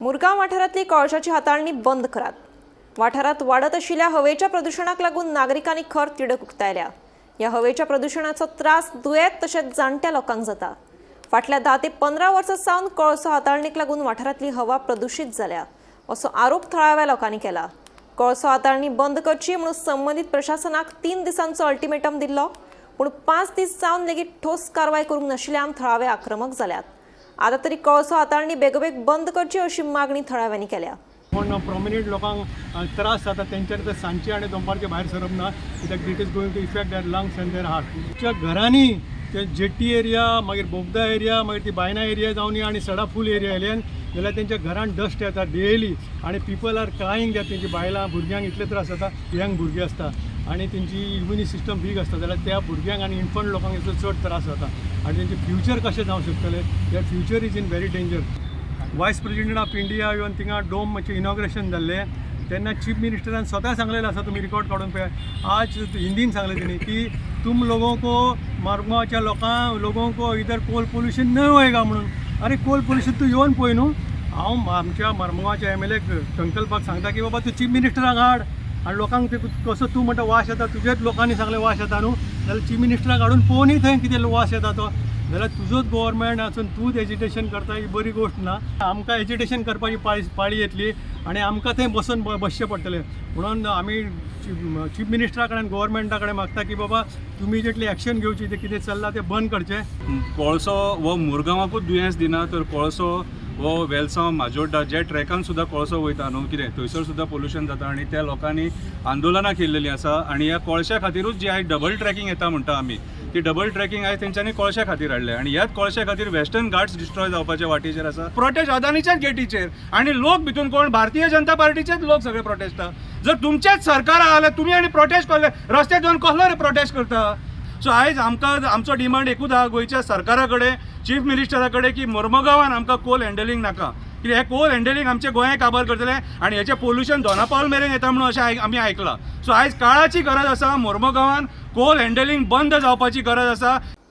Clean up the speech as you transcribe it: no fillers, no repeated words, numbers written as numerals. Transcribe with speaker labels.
Speaker 1: मुरगांव वाठारांतली कोळशाची हाताळणी बंद करात। वाठारांत वाडत आशिल्ल्या हवेच्या प्रदूषणाक लागून नागरिकांनी खर तिडक उक्तायल्या। ह्या हवेच्या प्रदूषणाचो त्रास दुयेंत तशेंच जाणट्या लोकांक जाता। फाटल्या 10 ते 15 वर्सां सावन कोळसो हाताळणीक लागून वाठारांतली हवा प्रदूषित जाल्या असो आरोप थळाव्या लोकांनी केला। कोळसो हाताळणी बंद करची म्हणून संबंधीत प्रशासनाक 3 दिसांचो अल्टिमेटम दिल्लो, पूण 5 दीस जावन लेगीत ठोस कारवाय करूंक नाशिल्ल्यान थळावे आक्रमक जाल्यात। आता तरी कोळसो हाताळणी बेगोबेग बंद करची अशी मागणी थळाव्यांनी केल्या।
Speaker 2: पण प्रॉमिनंट लोकांक त्रास जाता तेंच्यानी तर सांजचे आनी दनपारचे भायर सरप ना, कित्याक it is going to effect their lungs and their heart. तुमच्या घरांनी ते जेट्टी एरिया, मागीर बोगदा एरिया, मागीर ती बायना एरिया जावन आणि सडाफूल एरिया आयल्यान जाल्यार तेंच्या घरान डस्ट येता डेली आनी पीपल आर क्रायींग दॅट तेंची बायलां भुरग्यांक इतले त्रास जाता। यंग भुरगीं आसता आनी तेंची इम्युनी सिस्टम वीक आसता जाल्यार त्या भुरग्यांक आनी इन्फंट लोकांक इतलो चड त्रास जाता आनी तेंचे फ्युचर कशें जावंक शकतले। Their future is in very danger. Vice president of India even थिंगा डोम मातशें इनॉग्रेशन जाल्लें तेन्ना चीफ मिनिस्टरान स्वता सांगलेलें आसा, तुमी रिकॉर्ड काडून पळया। आज हिंदीन सांगलें तेणी की तुम लोगों को मरगांवच्या लोगों को इधर कोल पोल्यूशन नहीं होएगा म्हणून। अरे कोल पोल्यूशन तूं येवन पळय न्हू। हांव आमच्या मरगांवच्या एमएलए संकल्पाक सांगता की बाबा तूं चीफ मिनिस्टराक हाड आनी लोकांक ते कसो तूं म्हणटा वास येता, तुजेच लोकांनी सांगलें वास येता न्हू, जाल्यार चीफ मिनिस्टराक हाडून पळोवनी थंय कितें वास येता तो। जाल्यार तुजोच गव्हर्मेंट आसून तूंच एजिटेशन करता ही बरी गोश्ट ना। आमकां एजिटेशन करपाची पाळी येतली आनी आमकां थंय बसचें पडटलें। म्हणून आमी चीफ मिनिस्टरा कडेन गव्हर्मेंटा कडेन मागता की बाबा तुमी इमिजिएटली एक्शन घेवची, ते कितें चल्लां तें बंद करचें।
Speaker 3: कोळसो हो मुरगांवाकूच दुयेंस दिना, तर कोळसो हो वेलसांव माजोड्डा जे ट्रॅकान सुद्दां कोळसो वयता न्हू, कितें थंयसर सुद्दां पोल्यूशन जाता आनी त्या लोकांनी आंदोलनां केल्लेलीं आसा। आनी ह्या कोळश्या खातीरूच जी आयज डबल ट्रॅकिंग येता म्हणटा आमी, ती डबल ट्रॅकिंग आयज तेंच्यांनी कोळश्या खातीर हाडल्या आनी ह्याच कोळश्या खातीर वेस्टर्न घाट्स डिस्ट्रॉय जावपाच्या वाटेचेर आसा। प्रोटेस्ट अदानीच्याच गेटीचेर आनी लोक भितून कोण भारतीय जनता पार्टीचेच लोक सगळे प्रोटेस्टा। जर तुमचेच सरकार आले तुमी आनी प्रोटेस्ट करले, रस्त्यार येवन कसलो रे प्रोटेस्ट करता। सो आयज आमकां आमचो डिमांड एकूच आहा गोंयच्या सरकारा कडेन, चीफ मिनिस्टरा कडेन की मोर्मुगांवान आमकां कोल हँडलिंग नाका, कित्याक हे कोल हँडलिंग आमचे गोंय काबार करतले आनी हेचें पोल्यूशन दोनापावल मेरेन येता म्हणून अशें आमी आयकलां। सो आयज काळाची गरज आसा, मोर्मुगांवान कोल हँडलिंग बंद जावपाची गरज आसा।